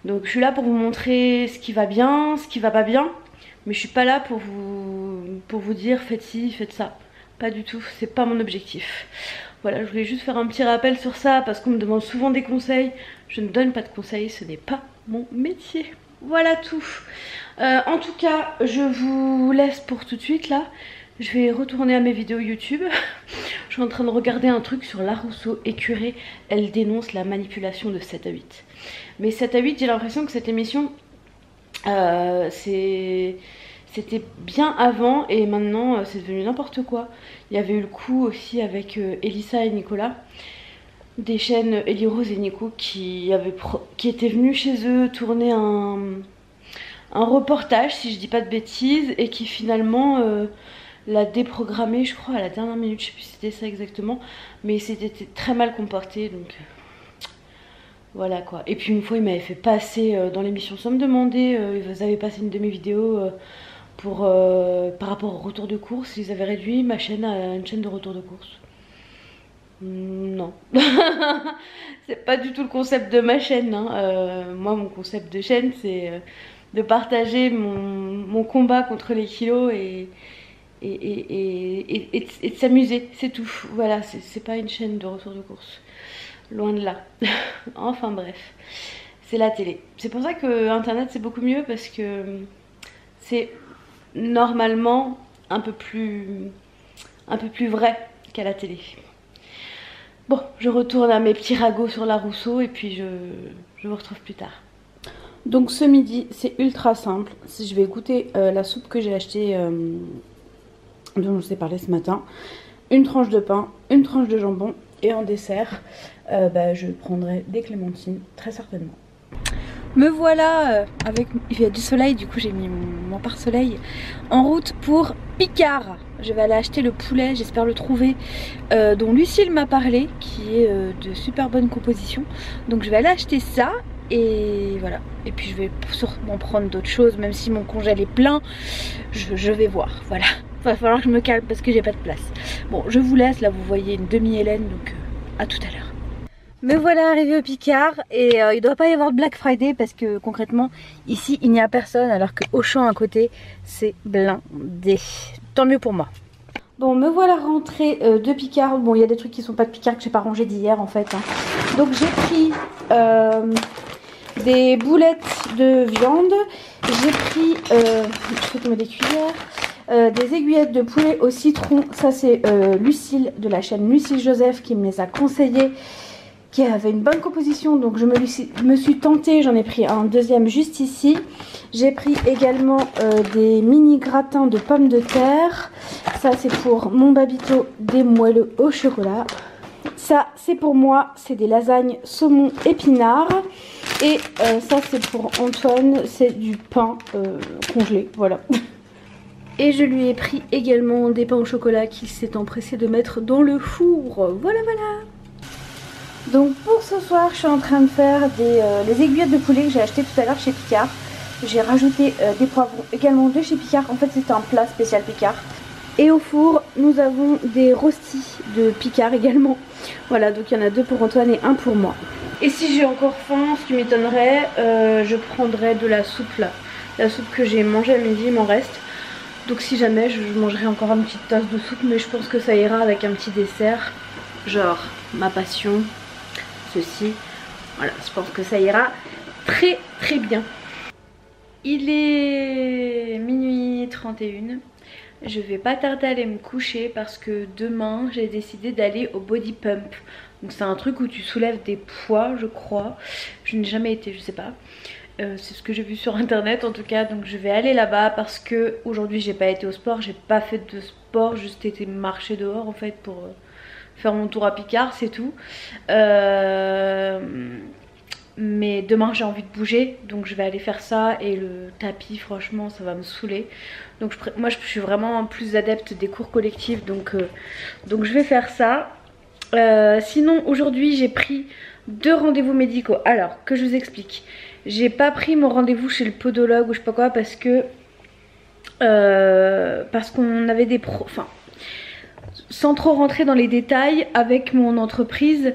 Speaker 1: Donc je suis là pour vous montrer ce qui va bien, ce qui va pas bien, mais je suis pas là pour vous dire faites ci, faites ça. Pas du tout, c'est pas mon objectif. Voilà, je voulais juste faire un petit rappel sur ça parce qu'on me demande souvent des conseils. Je ne donne pas de conseils, ce n'est pas mon métier. Voilà tout. En tout cas, je vous laisse pour tout de suite là. Je vais retourner à mes vidéos YouTube. Je suis en train de regarder un truc sur Larousseau et Curé. Elle dénonce la manipulation de 7 à 8. Mais 7 à 8, j'ai l'impression que cette émission, c'était bien avant et maintenant c'est devenu n'importe quoi. Il y avait eu le coup aussi avec Elissa et Nicolas, des chaînes Ellie Rose et Nico qui étaient venus chez eux tourner un reportage, si je dis pas de bêtises, et qui finalement l'a déprogrammé, je crois, à la dernière minute. Je sais plus si c'était ça exactement, mais c'était très mal comporté, donc voilà quoi. Et puis une fois, il m'avait fait passer dans l'émission sans me demander, ils avaient passé une demi-vidéo par rapport au retour de course. Ils avaient réduit ma chaîne à une chaîne de retour de course. Non. C'est pas du tout le concept de ma chaîne, hein. Moi, mon concept de chaîne, c'est de partager mon combat contre les kilos et de s'amuser, c'est tout. Voilà, c'est pas une chaîne de retour de course, loin de là. Enfin bref, c'est la télé. C'est pour ça que internet c'est beaucoup mieux parce que c'est normalement un peu plus vrai qu'à la télé. Bon, je retourne à mes petits ragots sur Larousseau et puis je vous retrouve plus tard. Donc ce midi c'est ultra simple. Si je vais goûter la soupe que j'ai achetée, dont je vous ai parlé ce matin, une tranche de pain, une tranche de jambon et en dessert je prendrai des clémentines très certainement. Me voilà il y a du soleil, du coup j'ai mis mon pare-soleil en route pour Picard. Je vais aller acheter le poulet, j'espère le trouver, dont Lucille m'a parlé, qui est de super bonne composition. Donc je vais aller acheter ça et voilà. Et puis je vais sûrement prendre d'autres choses, même si mon congèle est plein, je vais voir, voilà. Va falloir que je me calme parce que j'ai pas de place. Bon, je vous laisse, là vous voyez une demi-Hélène, donc à tout à l'heure. Me voilà arrivée au Picard et il doit pas y avoir de Black Friday parce que concrètement ici il n'y a personne alors que Auchan à côté c'est blindé. Tant mieux pour moi. Bon, me voilà rentrée de Picard. Bon, il y a des trucs qui sont pas de Picard que j'ai pas rangé d'hier en fait, hein. Donc j'ai pris des boulettes de viande, j'ai pris je fais tomber des cuillères, des aiguillettes de poulet au citron. Ça c'est Lucille de la chaîne Lucille Joseph qui me les a conseillées, qui avait une bonne composition, donc je me suis tentée, j'en ai pris un deuxième juste ici. J'ai pris également des mini gratins de pommes de terre. Ça c'est pour mon babito, des moelleux au chocolat. Ça c'est pour moi, c'est des lasagnes saumon épinards. Et ça c'est pour Antoine, c'est du pain congelé, voilà. Et je lui ai pris également des pains au chocolat qu'il s'est empressé de mettre dans le four. Voilà, voilà. Donc pour ce soir, je suis en train de faire les aiguillettes de poulet que j'ai acheté tout à l'heure chez Picard. J'ai rajouté des poivrons également de chez Picard. En fait, c'est un plat spécial Picard. Et au four, nous avons des rostis de Picard également. Voilà, donc il y en a 2 pour Antoine et 1 pour moi. Et si j'ai encore faim, ce qui m'étonnerait, je prendrais de la soupe là. La soupe que j'ai mangée à midi, il m'en reste. Donc si jamais, je mangerai encore une petite tasse de soupe, mais je pense que ça ira avec un petit dessert. Genre ma passion, ceci. Voilà, je pense que ça ira très très bien. Il est minuit 31.
Speaker 3: je vais pas tarder à aller me coucher parce que demain j'ai décidé d'aller au body pump. Donc c'est un truc où tu soulèves des poids, je crois. Je n'ai jamais été, je sais pas. C'est ce que j'ai vu sur internet en tout cas. Donc je vais aller là-bas parce que aujourd'hui j'ai pas été au sport, j'ai pas fait de sport, juste été marcher dehors en fait pour faire mon tour à Picard, c'est tout. Mais demain j'ai envie de bouger, donc je vais aller faire ça. Et le tapis, franchement, ça va me saouler. Donc moi je suis vraiment plus adepte des cours collectifs, donc je vais faire ça. Sinon aujourd'hui j'ai pris 2 rendez-vous médicaux. Alors que je vous explique, j'ai pas pris mon rendez-vous chez le podologue ou je sais pas quoi parce qu'on avait des enfin, sans trop rentrer dans les détails, avec mon entreprise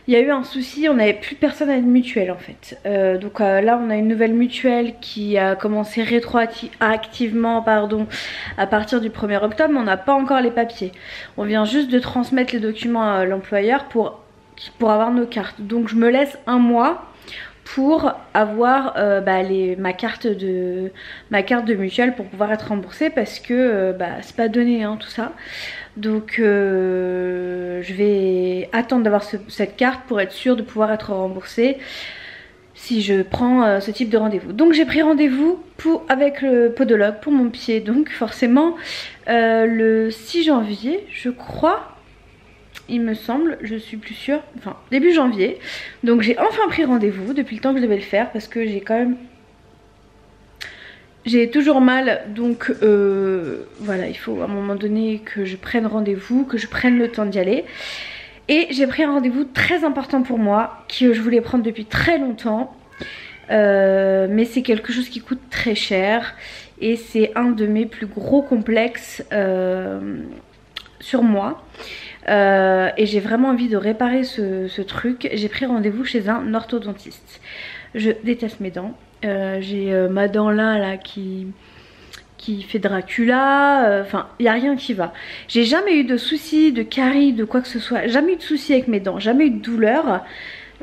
Speaker 3: il y a eu un souci, on n'avait plus personne à une mutuelle en fait. Donc là on a une nouvelle mutuelle qui a commencé rétroactivement à partir du 1er octobre, mais on n'a pas encore les papiers. On vient juste de transmettre les documents à l'employeur pour avoir nos cartes. Donc je me laisse un mois pour avoir ma carte de mutuelle pour pouvoir être remboursée, parce que c'est pas donné hein, tout ça. Donc je vais attendre d'avoir cette carte pour être sûre de pouvoir être remboursée si je prends ce type de rendez-vous. Donc j'ai pris rendez-vous avec le podologue pour mon pied, donc forcément le 6 janvier je crois, il me semble, je suis plus sûre, enfin début janvier. Donc j'ai enfin pris rendez-vous depuis le temps que je devais le faire, parce que j'ai toujours mal, donc voilà, il faut à un moment donné que je prenne rendez-vous, que je prenne le temps d'y aller. Et j'ai pris un rendez-vous très important pour moi, que je voulais prendre depuis très longtemps, mais c'est quelque chose qui coûte très cher et c'est un de mes plus gros complexes sur moi. Et j'ai vraiment envie de réparer ce truc. J'ai pris rendez-vous chez un orthodontiste. Je déteste mes dents. J'ai ma dent là qui fait Dracula, enfin il n'y a rien qui va. J'ai jamais eu de soucis, de caries, de quoi que ce soit, jamais eu de soucis avec mes dents, jamais eu de douleur.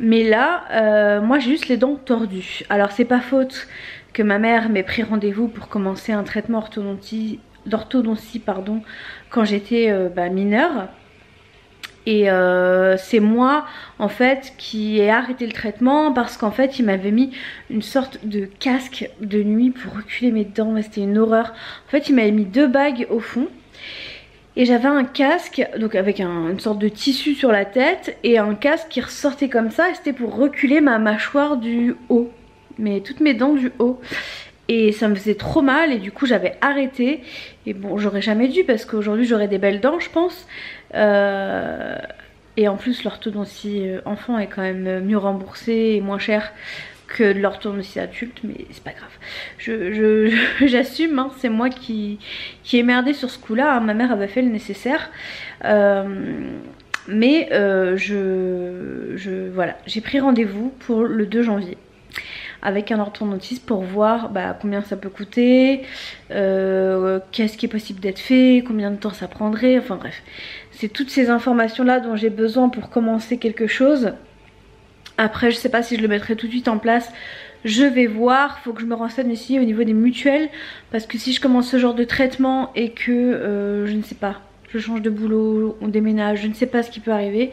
Speaker 3: Mais là moi j'ai juste les dents tordues. Alors c'est pas faute que ma mère m'ait pris rendez-vous pour commencer un traitement d'orthodontie pardon, quand j'étais mineure. Et c'est moi en fait qui ai arrêté le traitement, parce qu'en fait il m'avait mis une sorte de casque de nuit pour reculer mes dents, mais c'était une horreur. En fait il m'avait mis 2 bagues au fond et j'avais un casque donc avec une sorte de tissu sur la tête et un casque qui ressortait comme ça, et c'était pour reculer ma mâchoire du haut, mais toutes mes dents du haut. Et ça me faisait trop mal et du coup j'avais arrêté. Et bon, j'aurais jamais dû, parce qu'aujourd'hui j'aurais des belles dents je pense. Et en plus l'orthodontie enfant est quand même mieux remboursée et moins chère que de l'orthodontie adulte, mais c'est pas grave. J'assume, hein, c'est moi qui ai merdé sur ce coup là, hein. Ma mère avait fait le nécessaire. Mais voilà, j'ai pris rendez-vous pour le 2 janvier avec un orthodontiste pour voir combien ça peut coûter, qu'est-ce qui est possible d'être fait, combien de temps ça prendrait, enfin bref. C'est toutes ces informations là dont j'ai besoin pour commencer quelque chose. Après je sais pas si je le mettrai tout de suite en place, je vais voir, faut que je me renseigne aussi au niveau des mutuelles, parce que si je commence ce genre de traitement et que je ne sais pas, je change de boulot, on déménage, je ne sais pas ce qui peut arriver.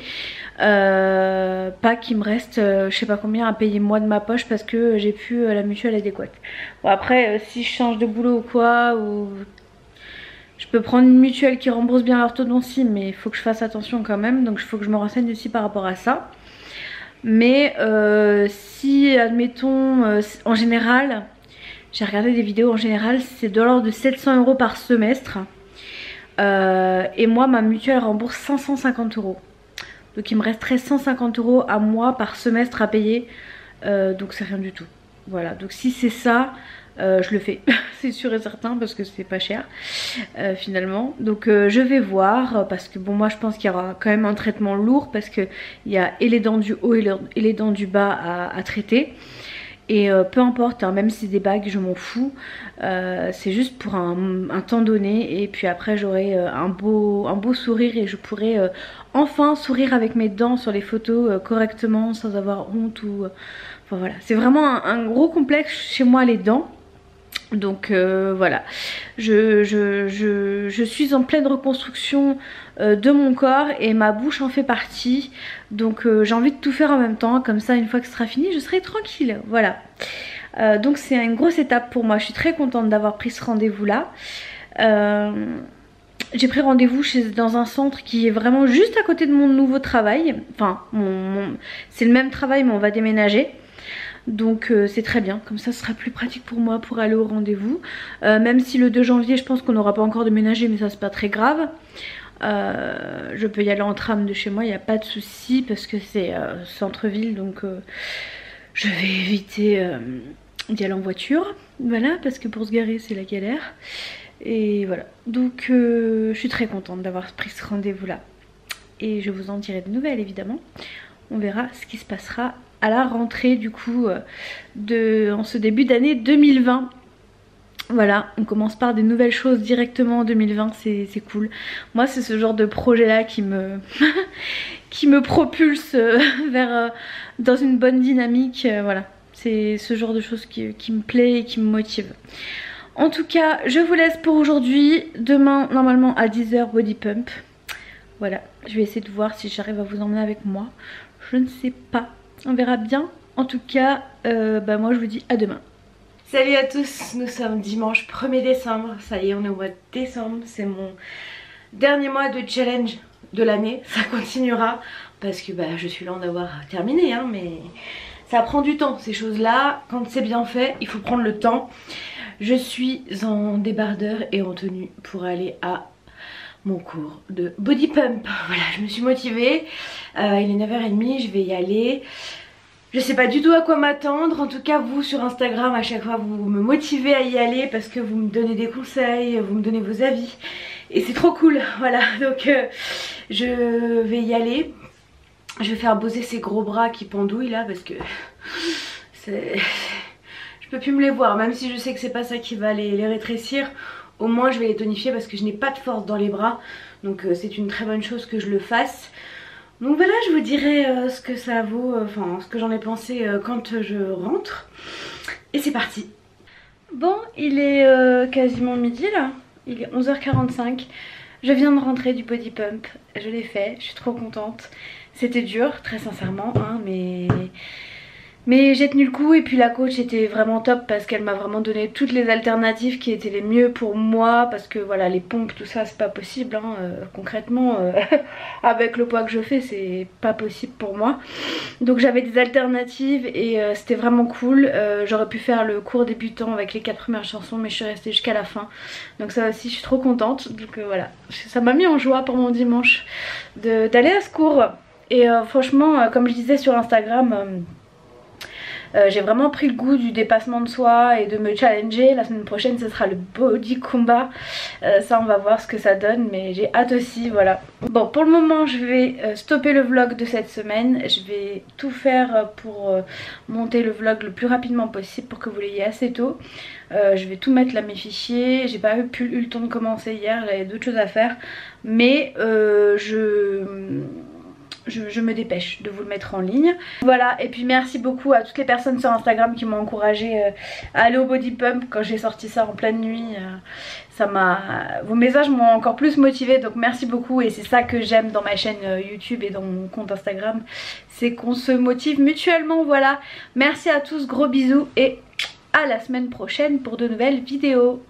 Speaker 3: Pas qu'il me reste je sais pas combien à payer moi de ma poche parce que j'ai plus la mutuelle adéquate. Bon après si je change de boulot ou quoi, ou je peux prendre une mutuelle qui rembourse bien l'orthodontie, mais il faut que je fasse attention quand même, donc il faut que je me renseigne aussi par rapport à ça. Mais si admettons en général, j'ai regardé des vidéos, en général c'est de l'ordre de 700 € par semestre. Et moi ma mutuelle rembourse 550 €. Donc il me resterait 150 € à moi par semestre à payer. Donc c'est rien du tout. Voilà, donc si c'est ça, je le fais. C'est sûr et certain, parce que c'est pas cher finalement. Donc je vais voir, parce que bon moi je pense qu'il y aura quand même un traitement lourd, parce qu'il y a et les dents du haut et les dents du bas à traiter. Et peu importe, hein, même si c'est des bagues, je m'en fous. C'est juste pour un temps donné. Et puis après j'aurai un beau sourire, et je pourrai enfin sourire avec mes dents sur les photos correctement, sans avoir honte ou... Enfin voilà, c'est vraiment un gros complexe chez moi, les dents.
Speaker 1: Donc voilà, je suis en pleine reconstruction de mon corps et ma bouche en fait partie. Donc j'ai envie de tout faire en même temps, comme ça une fois que ce sera fini je serai tranquille, voilà. Donc c'est une grosse étape pour moi, je suis très contente d'avoir pris ce rendez-vous là. J'ai pris rendez-vous dans un centre qui est vraiment juste à côté de mon nouveau travail. Enfin, c'est le même travail mais on va déménager. Donc c'est très bien, comme ça ce sera plus pratique pour moi pour aller au rendez-vous. Même si le 2 janvier je pense qu'on n'aura pas encore déménagé, mais ça c'est pas très grave. Je peux y aller en tram de chez moi, il n'y a pas de souci parce que c'est centre-ville, donc je vais éviter d'y aller en voiture. Voilà, parce que pour se garer c'est la galère. Et voilà, donc je suis très contente d'avoir pris ce rendez-vous là. Et je vous en dirai de nouvelles évidemment. On verra ce qui se passera à la rentrée du coup en ce début d'année 2020. Voilà, on commence par des nouvelles choses directement en 2020, c'est cool. Moi c'est ce genre de projet là qui me qui me propulse vers dans une bonne dynamique, voilà. C'est ce genre de choses qui me plaît et qui me motive. En tout cas, je vous laisse pour aujourd'hui. Demain, normalement à 10 h, body pump. Voilà, je vais essayer de voir si j'arrive à vous emmener avec moi. Je ne sais pas, on verra bien. En tout cas, moi je vous dis à demain. Salut à tous, nous sommes dimanche 1er décembre. Ça y est, on est au mois de décembre. C'est mon dernier mois de challenge de l'année. Ça continuera parce que je suis loin d'avoir terminé, hein, mais ça prend du temps ces choses-là. Quand c'est bien fait, il faut prendre le temps. Je suis en débardeur et en tenue pour aller à mon cours de body pump. Voilà, je me suis motivée. Il est 9 h30, je vais y aller. Je sais pas du tout à quoi m'attendre. En tout cas, vous sur Instagram, à chaque fois vous me motivez à y aller parce que vous me donnez des conseils, vous me donnez vos avis. Et c'est trop cool, voilà. Donc je vais y aller. Je vais faire bosser ces gros bras qui pendouillent là parce que je peux plus me les voir. Même si je sais que c'est pas ça qui va les rétrécir, au moins je vais les tonifier parce que je n'ai pas de force dans les bras. Donc c'est une très bonne chose que je le fasse. Donc voilà, je vous dirai ce que ça vaut, enfin ce que j'en ai pensé quand je rentre. Et c'est parti. Bon, il est quasiment midi là, il est 11 h 45. Je viens de rentrer du body pump, je l'ai fait, je suis trop contente. C'était dur, très sincèrement, hein, mais j'ai tenu le coup. Et puis la coach était vraiment top parce qu'elle m'a vraiment donné toutes les alternatives qui étaient les mieux pour moi. Parce que voilà, les pompes, tout ça, c'est pas possible, hein, concrètement, avec le poids que je fais, c'est pas possible pour moi. Donc j'avais des alternatives et c'était vraiment cool. J'aurais pu faire le cours débutant avec les 4 premières chansons, mais je suis restée jusqu'à la fin. Donc ça aussi, je suis trop contente. Donc voilà, ça m'a mis en joie pour mon dimanche d'aller à ce cours. Et franchement, comme je disais sur Instagram, j'ai vraiment pris le goût du dépassement de soi et de me challenger. La semaine prochaine ce sera le body combat, ça on va voir ce que ça donne, mais j'ai hâte aussi, voilà. Bon, pour le moment je vais stopper le vlog de cette semaine. Je vais tout faire pour monter le vlog le plus rapidement possible pour que vous l'ayez assez tôt. Je vais tout mettre là, mes fichiers. J'ai pas eu le temps de commencer hier, j'avais d'autres choses à faire, mais je me dépêche de vous le mettre en ligne. Voilà, et puis merci beaucoup à toutes les personnes sur Instagram qui m'ont encouragé à aller au body pump quand j'ai sorti ça en pleine nuit. Vos messages m'ont encore plus motivée, donc merci beaucoup. Et c'est ça que j'aime dans ma chaîne YouTube et dans mon compte Instagram, c'est qu'on se motive mutuellement. Voilà, merci à tous, gros bisous et à la semaine prochaine pour de nouvelles vidéos.